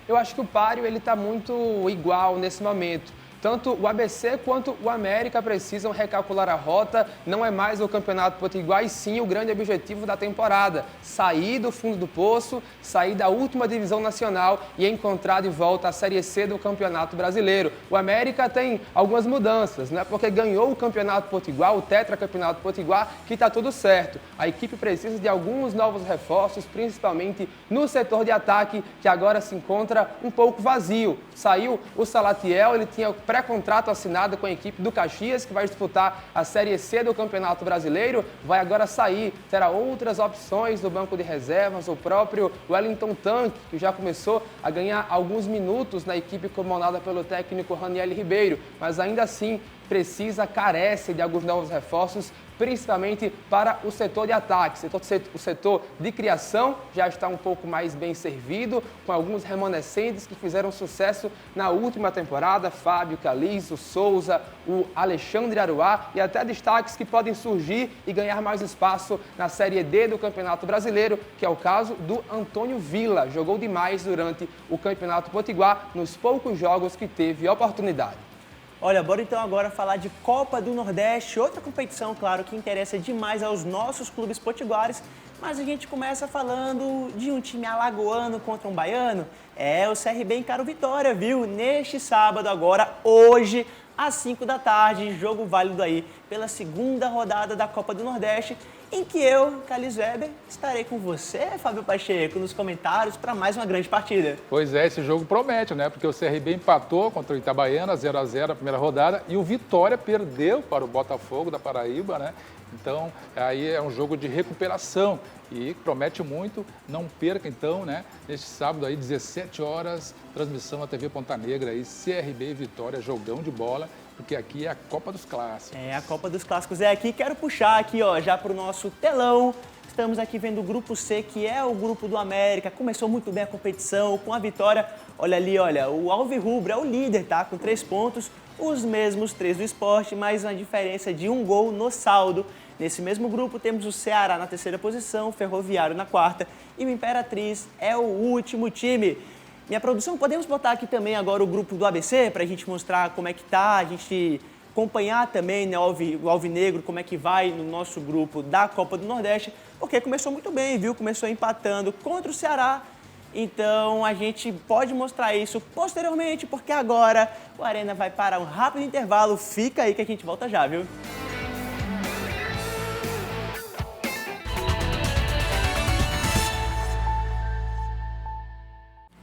Eu acho que o páreo está muito igual nesse momento. Tanto o ABC quanto o América precisam recalcular a rota. Não é mais o Campeonato Potiguar, e sim o grande objetivo da temporada. Sair do fundo do poço, sair da última divisão nacional e encontrar de volta a Série C do Campeonato Brasileiro. O América tem algumas mudanças, né? Porque ganhou o Campeonato Potiguar, o Tetracampeonato Potiguar, que está tudo certo. A equipe precisa de alguns novos reforços, principalmente no setor de ataque, que agora se encontra um pouco vazio. Saiu o Salatiel, ele tinha pré-contrato assinado com a equipe do Caxias, que vai disputar a Série C do Campeonato Brasileiro, vai agora sair, terá outras opções do banco de reservas, o próprio Wellington Tanque, que já começou a ganhar alguns minutos na equipe comandada pelo técnico Raniel Ribeiro, mas ainda assim carece de alguns novos reforços, principalmente para o setor de ataque. O setor de criação já está um pouco mais bem servido, com alguns remanescentes que fizeram sucesso na última temporada, Fábio Caliz, o Souza, o Alexandre Aruá, e até destaques que podem surgir e ganhar mais espaço na Série D do Campeonato Brasileiro, que é o caso do Antônio Villa. Jogou demais durante o Campeonato Potiguar, nos poucos jogos que teve oportunidade. Olha, bora então agora falar de Copa do Nordeste, outra competição, claro, que interessa demais aos nossos clubes potiguares, mas a gente começa falando de um time alagoano contra um baiano. O CRB encara o Vitória, viu? Neste sábado agora, hoje, às 5 da tarde, jogo válido aí pela segunda rodada da Copa do Nordeste, em que eu, Carlos Weber, estarei com você, Fábio Pacheco, nos comentários para mais uma grande partida. Pois é, esse jogo promete, né? Porque o CRB empatou contra o Itabaiana, 0-0 a primeira rodada, e o Vitória perdeu para o Botafogo da Paraíba, né? Então, aí é um jogo de recuperação e promete muito. Não perca, então, né? Neste sábado aí, 17 horas, transmissão na TV Ponta Negra aí, CRB e Vitória, jogão de bola, porque aqui é a Copa dos Clássicos. A Copa dos Clássicos é aqui. Quero puxar aqui, ó, já para o nosso telão. Estamos aqui vendo o Grupo C, que é o grupo do América. Começou muito bem a competição, com a vitória. Olha ali, olha, o Alvirrubro é o líder, tá? Com 3 pontos, os mesmos 3 do Sport, mas uma diferença de 1 gol no saldo. Nesse mesmo grupo temos o Ceará na 3ª posição, o Ferroviário na 4ª e o Imperatriz é o último time. Minha produção, podemos botar aqui também agora o grupo do ABC para a gente mostrar como é que tá, a gente acompanhar também, né, o Alvinegro, como é que vai no nosso grupo da Copa do Nordeste, porque começou muito bem, viu? Começou empatando contra o Ceará, então a gente pode mostrar isso posteriormente, porque agora o Arena vai para um rápido intervalo, fica aí que a gente volta já, viu?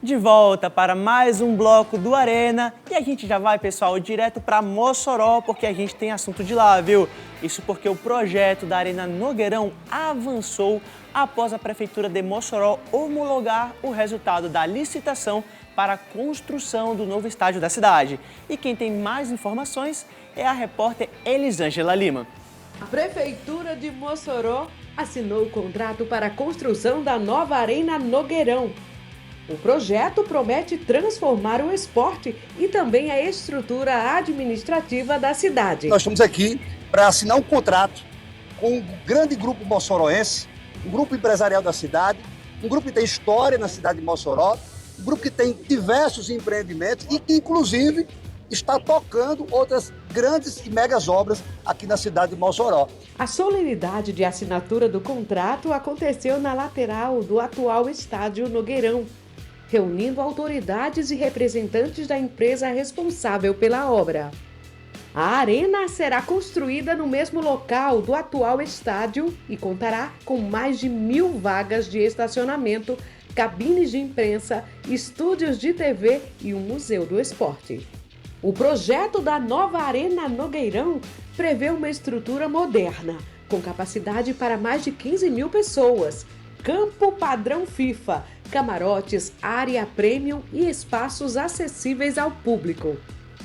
De volta para mais um bloco do Arena e a gente já vai, pessoal, direto para Mossoró, porque a gente tem assunto de lá, viu? Isso porque o projeto da Arena Nogueirão avançou após a Prefeitura de Mossoró homologar o resultado da licitação para a construção do novo estádio da cidade. E quem tem mais informações é a repórter Elisângela Lima. A Prefeitura de Mossoró assinou o contrato para a construção da nova Arena Nogueirão. O projeto promete transformar o esporte e também a estrutura administrativa da cidade. Nós estamos aqui para assinar um contrato com um grande grupo moçoroense, um grupo empresarial da cidade, um grupo que tem história na cidade de Mossoró, um grupo que tem diversos empreendimentos e que, inclusive, está tocando outras grandes e megas obras aqui na cidade de Mossoró. A solenidade de assinatura do contrato aconteceu na lateral do atual estádio Nogueirão, reunindo autoridades e representantes da empresa responsável pela obra. A arena será construída no mesmo local do atual estádio e contará com mais de 1.000 vagas de estacionamento, cabines de imprensa, estúdios de TV e um museu do esporte. O projeto da nova Arena Nogueirão prevê uma estrutura moderna, com capacidade para mais de 15.000 pessoas, campo padrão FIFA, camarotes, área premium e espaços acessíveis ao público.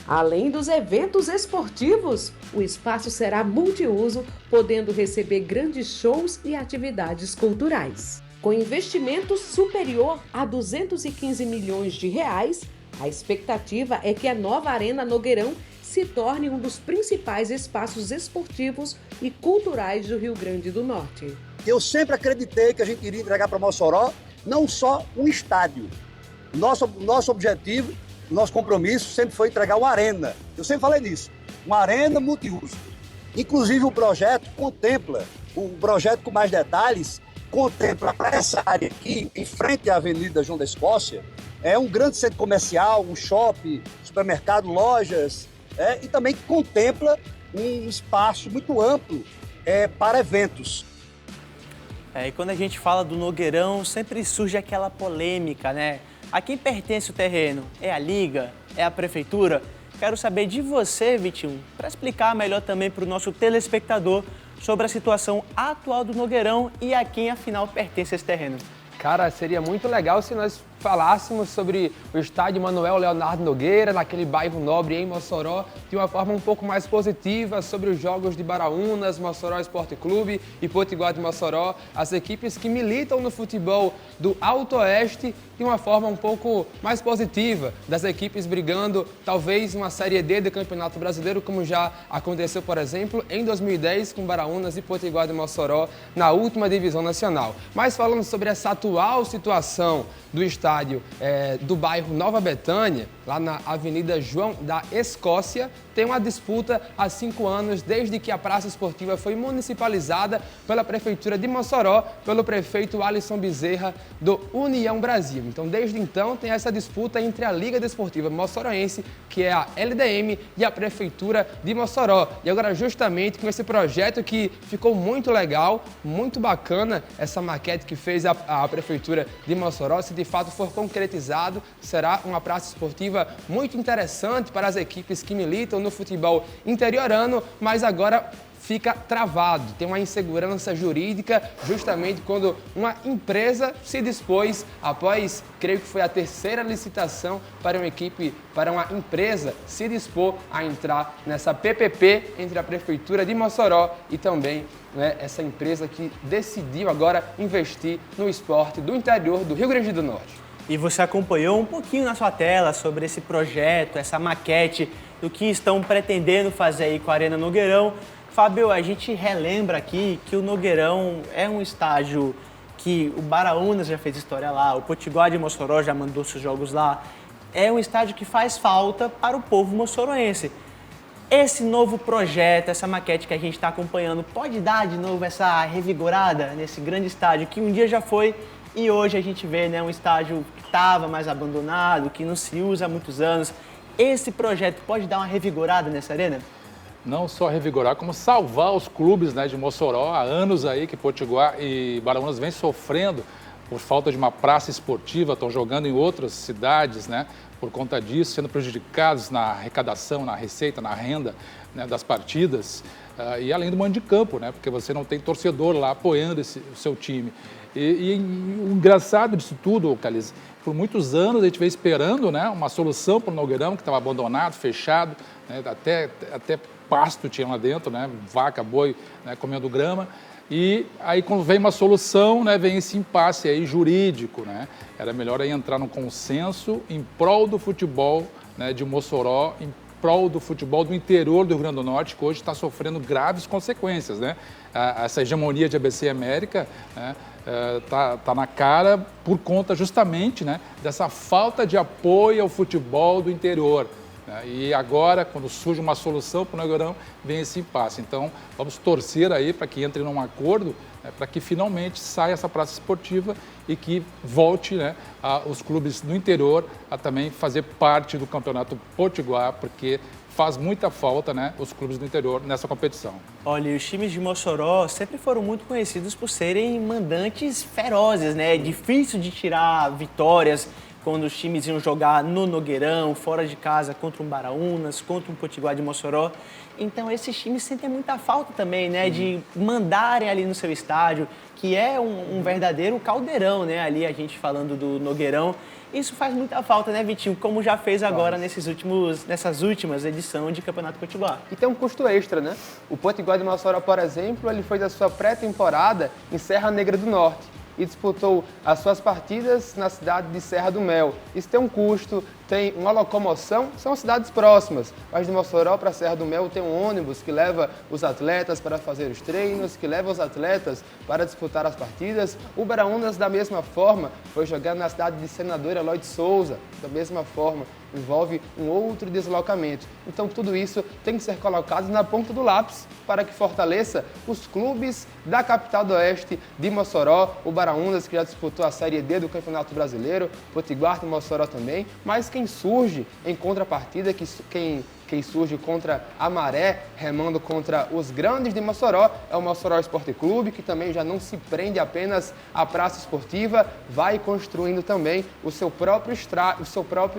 Além dos eventos esportivos, o espaço será multiuso, podendo receber grandes shows e atividades culturais. Com investimento superior a 215 milhões de reais, a expectativa é que a nova Arena Nogueirão se torne um dos principais espaços esportivos e culturais do Rio Grande do Norte. Eu sempre acreditei que a gente iria entregar para Mossoró não só um estádio. Nosso objetivo, nosso compromisso sempre foi entregar uma arena. Eu sempre falei nisso, uma arena multiuso. Inclusive o projeto com mais detalhes, contempla essa área aqui, em frente à Avenida João da Escócia, é um grande centro comercial, um shopping, supermercado, lojas, e também contempla um espaço muito amplo para eventos. E quando a gente fala do Nogueirão, sempre surge aquela polêmica, né? A quem pertence o terreno? É a Liga? É a Prefeitura? Quero saber de você, Vitinho, para explicar melhor também para o nosso telespectador sobre a situação atual do Nogueirão e a quem, afinal, pertence esse terreno. Cara, seria muito legal se nós falássemos sobre o estádio Manuel Leonardo Nogueira, naquele bairro nobre em Mossoró, de uma forma um pouco mais positiva, sobre os jogos de Baraunas, Mossoró Esporte Clube e Potiguar de Mossoró, as equipes que militam no futebol do Alto Oeste, de uma forma um pouco mais positiva, das equipes brigando talvez uma Série D do Campeonato Brasileiro, como já aconteceu, por exemplo, em 2010 com Baraunas e Potiguar de Mossoró na última divisão nacional. Mas falando sobre essa atual situação do estádio do bairro Nova Betânia, lá na Avenida João da Escócia, tem uma disputa há 5 anos, desde que a Praça Esportiva foi municipalizada pela Prefeitura de Mossoró, pelo prefeito Alisson Bezerra, do União Brasil. Então, desde então, tem essa disputa entre a Liga Desportiva Mossoroense, que é a LDM, e a Prefeitura de Mossoró. E agora, justamente com esse projeto que ficou muito legal, muito bacana, essa maquete que fez a Prefeitura de Mossoró, se de fato for concretizado, será uma praça esportiva muito interessante para as equipes que militam no futebol interiorano, mas agora fica travado, tem uma insegurança jurídica justamente quando uma empresa se dispôs, após, creio que foi a 3ª licitação para uma empresa se dispor a entrar nessa PPP entre a Prefeitura de Mossoró e também essa empresa que decidiu agora investir no esporte do interior do Rio Grande do Norte. E você acompanhou um pouquinho na sua tela sobre esse projeto, essa maquete, do que estão pretendendo fazer aí com a Arena Nogueirão. Fábio, a gente relembra aqui que o Nogueirão é um estádio que o Baraunas já fez história lá, o Potiguar de Mossoró já mandou seus jogos lá. É um estádio que faz falta para o povo mossoroense. Esse novo projeto, essa maquete que a gente está acompanhando, pode dar de novo essa revigorada nesse grande estádio que um dia já foi e hoje a gente vê, né, um estádio que estava mais abandonado, que não se usa há muitos anos. Esse projeto pode dar uma revigorada nessa arena? Não só revigorar, como salvar os clubes, né, de Mossoró. Há anos aí que Potiguar e Baraunas vêm sofrendo por falta de uma praça esportiva, estão jogando em outras cidades, né, por conta disso, sendo prejudicados na arrecadação, na receita, na renda, né, das partidas. E além do mando de campo, né, porque você não tem torcedor lá apoiando o seu time. E o engraçado disso tudo, Calice, por muitos anos a gente veio esperando, né, uma solução para o Nogueirão, que estava abandonado, fechado, né, até pasto tinha lá dentro, né, vaca, boi, né, comendo grama. E aí quando vem uma solução, né, vem esse impasse aí jurídico, né? Era melhor aí entrar no consenso em prol do futebol, né, de Mossoró, em prol do futebol do interior do Rio Grande do Norte, que hoje está sofrendo graves consequências, né? Essa hegemonia de ABC América, né, tá na cara por conta justamente, né, dessa falta de apoio ao futebol do interior. E agora, quando surge uma solução para o Nogueirão, vem esse impasse. Então, vamos torcer aí para que entre num acordo, para que finalmente saia essa praça esportiva e que volte, né, os clubes do interior a também fazer parte do Campeonato Potiguar, porque faz muita falta, né, os clubes do interior nessa competição. Olha, os times de Mossoró sempre foram muito conhecidos por serem mandantes ferozes, né? É difícil de tirar vitórias quando os times iam jogar no Nogueirão, fora de casa, contra um Baraunas, contra um Potiguar de Mossoró. Então, esses times sentem muita falta também, né, de mandarem ali no seu estádio, que é um verdadeiro caldeirão, né, ali a gente falando do Nogueirão. Isso faz muita falta, né, Vitinho? Como já fez agora nessas últimas edições de Campeonato Potiguar. E tem um custo extra, né? O Potiguar de Mossoró, por exemplo, ele fez a sua pré-temporada em Serra Negra do Norte e disputou as suas partidas na cidade de Serra do Mel. Isso tem um custo, tem uma locomoção, são cidades próximas, mas de Mossoró para Serra do Mel tem um ônibus que leva os atletas para fazer os treinos, que leva os atletas para disputar as partidas. O Baraunas, da mesma forma, foi jogar na cidade de Senador Eloy de Souza, da mesma forma, envolve um outro deslocamento. Então tudo isso tem que ser colocado na ponta do lápis para que fortaleça os clubes da capital do Oeste de Mossoró, o Baraunas, que já disputou a Série D do Campeonato Brasileiro, Potiguar de Mossoró também, mas quem surge em contrapartida, quem surge contra a Maré, remando contra os grandes de Mossoró, é o Mossoró Esporte Clube, que também já não se prende apenas à praça esportiva, vai construindo também o seu próprio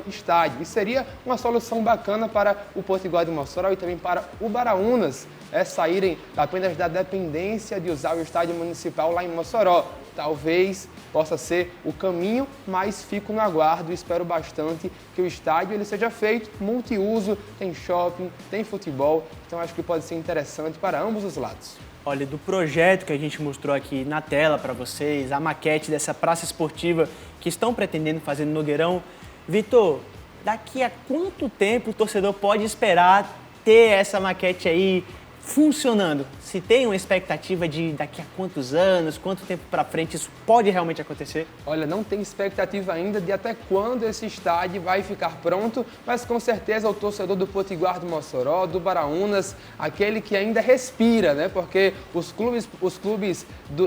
estádio. E seria uma solução bacana para o Potiguar de Mossoró e também para o Baraunas, saírem apenas da dependência de usar o estádio municipal lá em Mossoró. Talvez possa ser o caminho, mas fico no aguardo e espero bastante que o estádio ele seja feito multiuso, tem shopping, tem futebol, então acho que pode ser interessante para ambos os lados. Olha, do projeto que a gente mostrou aqui na tela para vocês, a maquete dessa praça esportiva que estão pretendendo fazer no Nogueirão, Vitor, daqui a quanto tempo o torcedor pode esperar ter essa maquete aí funcionando? Se tem uma expectativa de daqui a quantos anos, quanto tempo para frente isso pode realmente acontecer? Olha, não tem expectativa ainda de até quando esse estádio vai ficar pronto, mas com certeza o torcedor do Potiguar do Mossoró, do Baraunas, aquele que ainda respira, né? Porque os clubes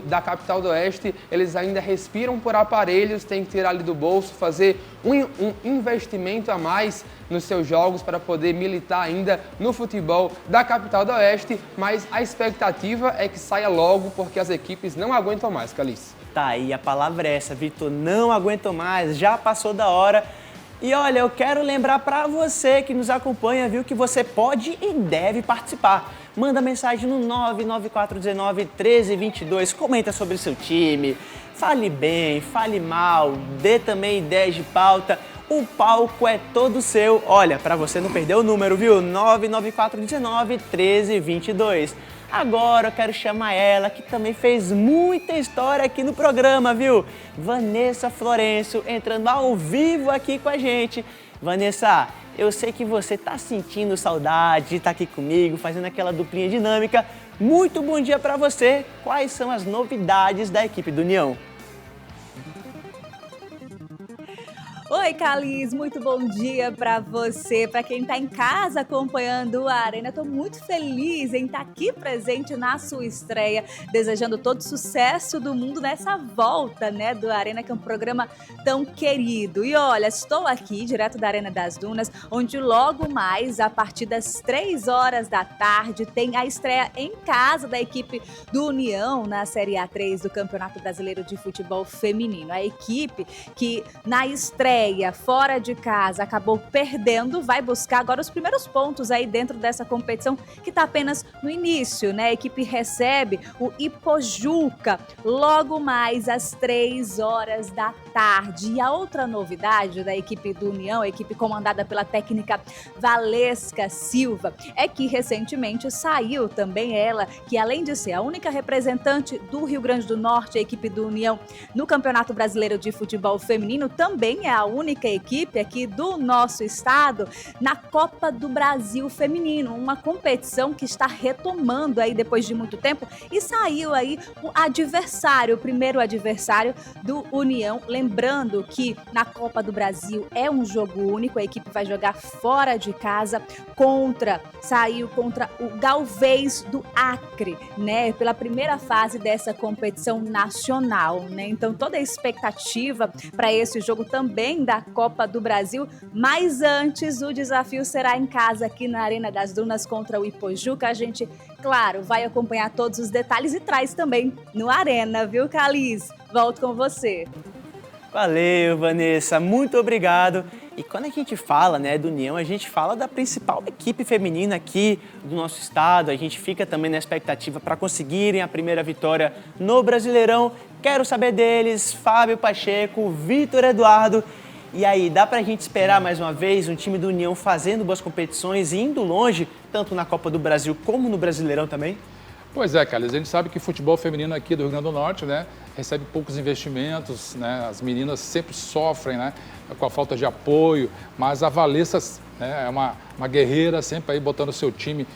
da capital do Oeste, eles ainda respiram por aparelhos, tem que tirar ali do bolso, fazer um investimento a mais nos seus jogos para poder militar ainda no futebol da capital do Oeste, mas a expectativa é que saia logo porque as equipes não aguentam mais, Calice. Tá aí, a palavra é essa, Vitor, não aguento mais, já passou da hora. E olha, eu quero lembrar para você que nos acompanha, viu, que você pode e deve participar. Manda mensagem no 994191322, comenta sobre seu time, fale bem, fale mal, dê também ideias de pauta. O palco é todo seu. Olha, para você não perder o número, viu? 994191322. Agora eu quero chamar ela, que também fez muita história aqui no programa, viu? Vanessa Florencio, entrando ao vivo aqui com a gente. Vanessa, eu sei que você tá sentindo saudade de estar aqui comigo, fazendo aquela duplinha dinâmica. Muito bom dia para você. Quais são as novidades da equipe do União? Oi, Calis, muito bom dia para você, para quem está em casa acompanhando a Arena. Estou muito feliz em estar aqui presente na sua estreia, desejando todo sucesso do mundo nessa volta, né, do Arena, que é um programa tão querido. E olha, estou aqui direto da Arena das Dunas, onde logo mais, a partir das 3 horas da tarde, tem a estreia em casa da equipe do União na Série A3 do Campeonato Brasileiro de Futebol Feminino. A equipe que na estreia fora de casa acabou perdendo, vai buscar agora os primeiros pontos aí dentro dessa competição que está apenas no início, né? A equipe recebe o Ipojuca logo mais às 3 horas da tarde. E a outra novidade da equipe do União, a equipe comandada pela técnica Valesca Silva, é que recentemente saiu também ela, que além de ser a única representante do Rio Grande do Norte, a equipe do União, no Campeonato Brasileiro de Futebol Feminino, também é a única equipe aqui do nosso estado na Copa do Brasil Feminino, uma competição que está retomando aí depois de muito tempo, e saiu aí o primeiro adversário do União. Lembrando que na Copa do Brasil é um jogo único, a equipe vai jogar fora de casa saiu contra o Galvez do Acre, né? Pela primeira fase dessa competição nacional, né? Então toda a expectativa para esse jogo também da Copa do Brasil, mas antes o desafio será em casa aqui na Arena das Dunas contra o Ipojuca. A gente, claro, vai acompanhar todos os detalhes e traz também no Arena, viu, Caliz? Volto com você. Valeu, Vanessa, muito obrigado. E quando a gente fala, né, do União, a gente fala da principal equipe feminina aqui do nosso estado. A gente fica também na expectativa para conseguirem a primeira vitória no Brasileirão. Quero saber deles, Fábio Pacheco, Vitor Eduardo. E aí, dá pra gente esperar mais uma vez um time do União fazendo boas competições e indo longe, tanto na Copa do Brasil como no Brasileirão também? Pois é, Carlos, a gente sabe que o futebol feminino aqui do Rio Grande do Norte, né, recebe poucos investimentos, né, as meninas sempre sofrem, né, com a falta de apoio, mas a Valesca, né, é uma guerreira, sempre aí botando o seu time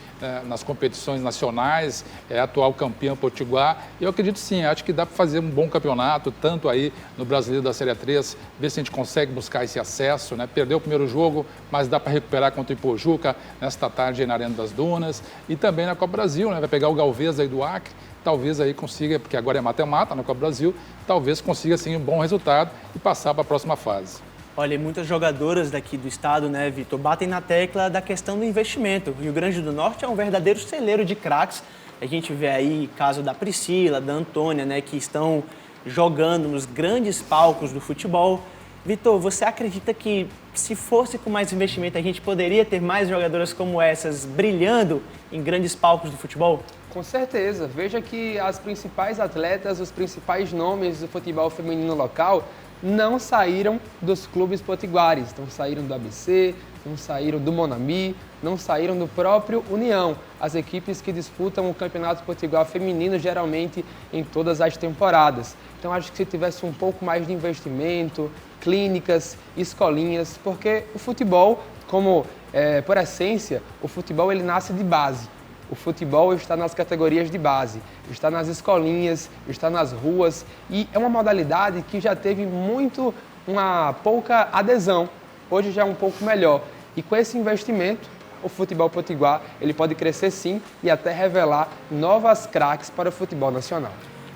nas competições nacionais, é a atual campeã potiguar. E eu acredito sim, acho que dá para fazer um bom campeonato, tanto aí no Brasileiro da Série 3, ver se a gente consegue buscar esse acesso, né? Perdeu o primeiro jogo, mas dá para recuperar contra o Ipojuca nesta tarde aí na Arena das Dunas. E também na Copa Brasil, né? Vai pegar o Galvez aí do Acre, talvez aí consiga, porque agora é mata-mata na Copa Brasil, talvez consiga sim um bom resultado e passar para a próxima fase. Olha, e muitas jogadoras daqui do estado, né, Vitor, batem na tecla da questão do investimento. O Rio Grande do Norte é um verdadeiro celeiro de craques. A gente vê aí o caso da Priscila, da Antônia, né, que estão jogando nos grandes palcos do futebol. Vitor, você acredita que se fosse com mais investimento a gente poderia ter mais jogadoras como essas brilhando em grandes palcos do futebol? Com certeza. Veja que as principais atletas, os principais nomes do futebol feminino local não saíram dos clubes potiguares, não saíram do ABC, não saíram do Monami, não saíram do próprio União. As equipes que disputam o Campeonato Potiguar Feminino geralmente em todas as temporadas. Então acho que se tivesse um pouco mais de investimento, clínicas, escolinhas, porque o futebol, por essência, o futebol ele nasce de base. O futebol está nas categorias de base, está nas escolinhas, está nas ruas e é uma modalidade que já teve uma pouca adesão, hoje já é um pouco melhor. E com esse investimento, o futebol potiguar ele pode crescer sim e até revelar novas craques para o futebol nacional.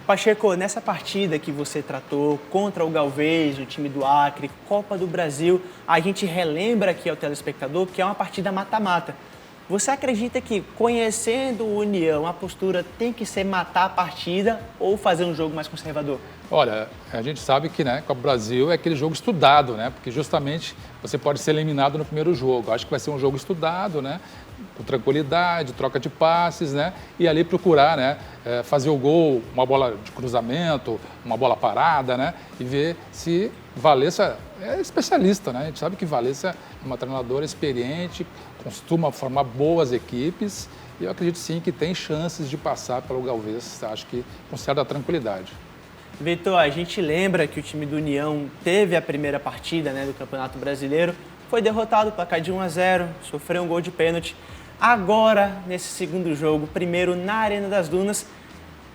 Pacheco, nessa partida que você tratou contra o Galvez, o time do Acre, Copa do Brasil, a gente relembra aqui ao telespectador que é uma partida mata-mata. Você acredita que, conhecendo o União, a postura tem que ser matar a partida ou fazer um jogo mais conservador? Olha, a gente sabe que, né, Copa do Brasil é aquele jogo estudado, né? Porque justamente você pode ser eliminado no primeiro jogo. Acho que vai ser um jogo estudado, né? Com tranquilidade, troca de passes, né? E ali procurar, né? Fazer o gol, uma bola de cruzamento, uma bola parada, né? E ver se Valesca é especialista, né? A gente sabe que Valesca é uma treinadora experiente, costuma formar boas equipes e eu acredito sim que tem chances de passar pelo Galvez, acho que com certa tranquilidade. Vitor, a gente lembra que o time do União teve a primeira partida, né, do Campeonato Brasileiro, foi derrotado, placar de 1-0, sofreu um gol de pênalti. Agora, nesse segundo jogo, primeiro na Arena das Dunas,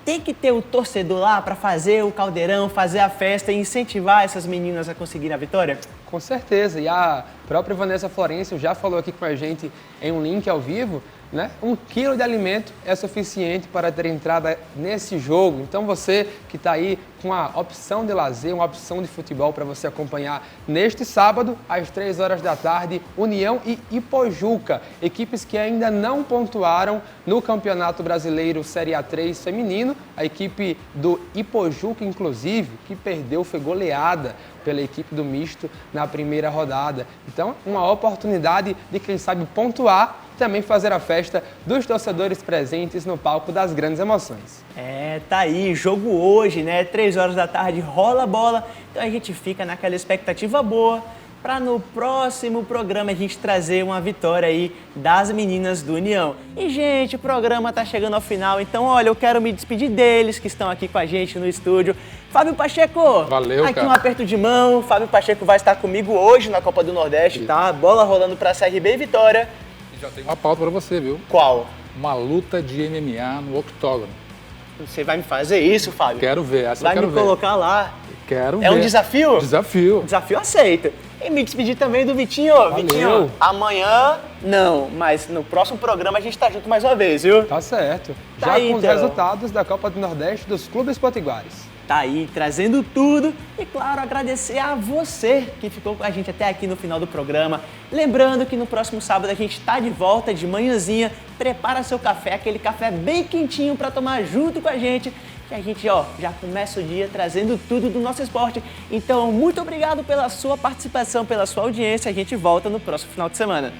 tem que ter o torcedor lá para fazer o caldeirão, fazer a festa e incentivar essas meninas a conseguirem a vitória? Com certeza, e a própria Vanessa Florencio já falou aqui com a gente em um link ao vivo, né? 1 quilo de alimento é suficiente para ter entrada nesse jogo. Então você que está aí com a opção de lazer, uma opção de futebol para você acompanhar neste sábado, às 3 horas da tarde, União e Ipojuca, equipes que ainda não pontuaram no Campeonato Brasileiro Série A3 feminino. A equipe do Ipojuca, inclusive, que perdeu, foi goleada pela equipe do misto na primeira rodada. Então, uma oportunidade de, quem sabe, pontuar e também fazer a festa dos torcedores presentes no palco das grandes emoções. Tá aí, jogo hoje, né? 3 horas da tarde, rola a bola. Então a gente fica naquela expectativa boa para no próximo programa a gente trazer uma vitória aí das meninas do União. E, gente, o programa tá chegando ao final, então, olha, eu quero me despedir deles que estão aqui com a gente no estúdio. Fábio Pacheco, valeu, aqui cara. Um aperto de mão. Fábio Pacheco vai estar comigo hoje na Copa do Nordeste, tá? Bola rolando para CRB e Vitória. E já tem uma pauta para você, viu? Qual? Uma luta de MMA no octógono. Você vai me fazer isso, Fábio? Quero ver, essa vai eu quero me ver. Colocar lá. Quero ver. É um desafio? Desafio. Desafio aceito. E me despedir também do Vitinho. Valeu. Vitinho, amanhã não, mas no próximo programa a gente tá junto mais uma vez, viu? Tá certo. Tá Já aí, com então. os resultados da Copa do Nordeste dos clubes potiguares. Tá aí, trazendo tudo e, claro, agradecer a você que ficou com a gente até aqui no final do programa. Lembrando que no próximo sábado a gente tá de volta de manhãzinha. Prepara seu café, aquele café bem quentinho para tomar junto com a gente. Que a gente, já começa o dia trazendo tudo do nosso esporte. Então, muito obrigado pela sua participação, pela sua audiência. A gente volta no próximo final de semana.